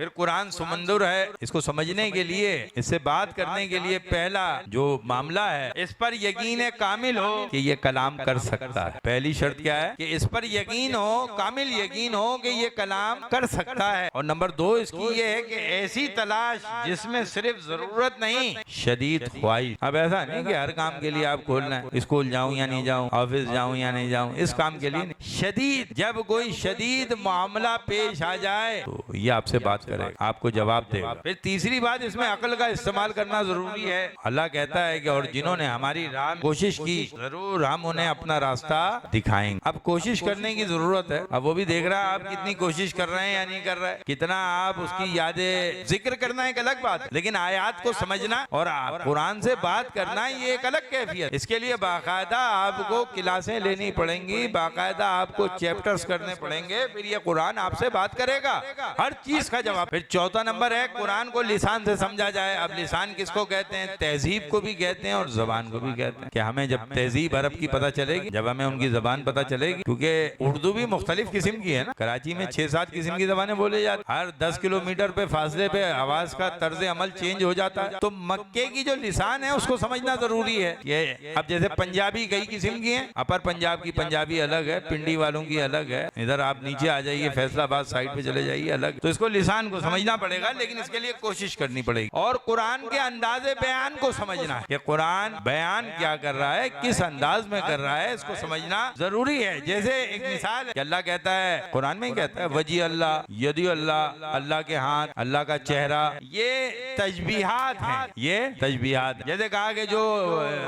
फिर कुरान सुमंदर है, इसको समझने के लिए, इससे बात करने के लिए पहला जो मामला है, इस पर यकीन कामिल हो कि ये कलाम कर सकता है। पहली शर्त क्या है कि इस पर यकीन हो, कामिल यकीन हो कि ये कलाम कर सकता है। और नंबर 2 इसकी ये है कि ऐसी तलाश जिसमें सिर्फ जरूरत नहीं, शदीद ख्वाहिश। अब ऐसा नहीं कि हर काम के लिए आप खोलना है, स्कूल जाऊं या नहीं जाऊं, ऑफिस जाऊं या नहीं जाऊं, इस काम के लिए नहीं। शदीद, जब कोई शदीद मामला पेश आ जाए तो ये आपसे बात करेगा, आपको जवाब देगा। फिर तीसरी बात, इसमें अकल का इस्तेमाल करना जरूरी है। अल्लाह कहता है कि और जिन्होंने हमारी राह में कोशिश की, जरूर हम उन्हें अपना रास्ता दिखाएंगे। अब कोशिश करने की जरूरत है। अब वो भी देख रहा है आप कितनी कोशिश कर रहे हैं या नहीं कर रहे हैं, कितना आप उसकी यादें जिक्र करना एक अलग बात है, लेकिन आयत को समझना और कुरान से बात करना ये एक अलग कैफियत। इसके लिए बाकायदा आपको क्लासें लेनी पड़ेंगी, बाकायदा आपको चैप्टर्स करने पड़ेंगे, फिर ये कुरान आपसे बात करेगा, हर चीज का जवाब। फिर चौथा नंबर है कुरान को लिसान से समझा जाए। अब लिसान किसको कहते हैं? तहजीब को भी कहते हैं और जबान को भी कहते हैं। कि हमें जब तहजीब अरब की पता चलेगी, जब हमें उनकी जबान पता चलेगी, क्योंकि उर्दू भी मुख्तलिफ किस्म की है ना। कराची में 6-7 किस्म की जबानें बोले जाती, हर 10 किलोमीटर पे फासले पे आवाज का तर्ज अमल चेंज हो जाता है। तो मक्के की जो लिसान है उसको समझना जरूरी है। ये अब जैसे पंजाबी कई किस्म की है, अपर पंजाब की पंजाबी अलग है, पिंडी वालों की अलग है, इधर आप नीचे आ जाइए फैसलाबाद साइड पे चले जाइए अलग। तो इसको लिसान को समझना पड़ेगा, लेकिन इसके लिए कोशिश करनी पड़ेगी। और कुरान के अंदाजे बयान को समझना है कि कुरान बयान क्या कर रहा है, किस अंदाज में कर रहा है, इसको समझना जरूरी है। जैसे एक मिसाल है कि अल्लाह कहता है, कुरान में ही कहता है, वजी अल्लाह, यदी अल्लाह, अल्लाह के हाथ, अल्लाह का चेहरा, ये तशबीहात हैं, ये तशबीहात। जैसे कहा कि जो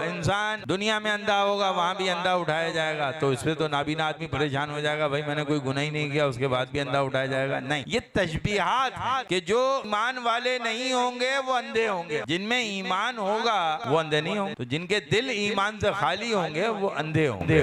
इंसान दुनिया में अंधा होगा वहां भी अंधा उठाया जाएगा, तो इससे तो नाबीना आदमी परेशान हो जाएगा, भाई मैंने कोई गुनाह ही नहीं किया उसके बाद भी अंधा उठाया जाएगा। नहीं, ये तशबीहात कि जो ईमान वाले नहीं होंगे वो अंधे होंगे, जिनमें ईमान होगा वो अंधे नहीं होंगे, तो जिनके दिल ईमान से खाली होंगे वो अंधे होंगे।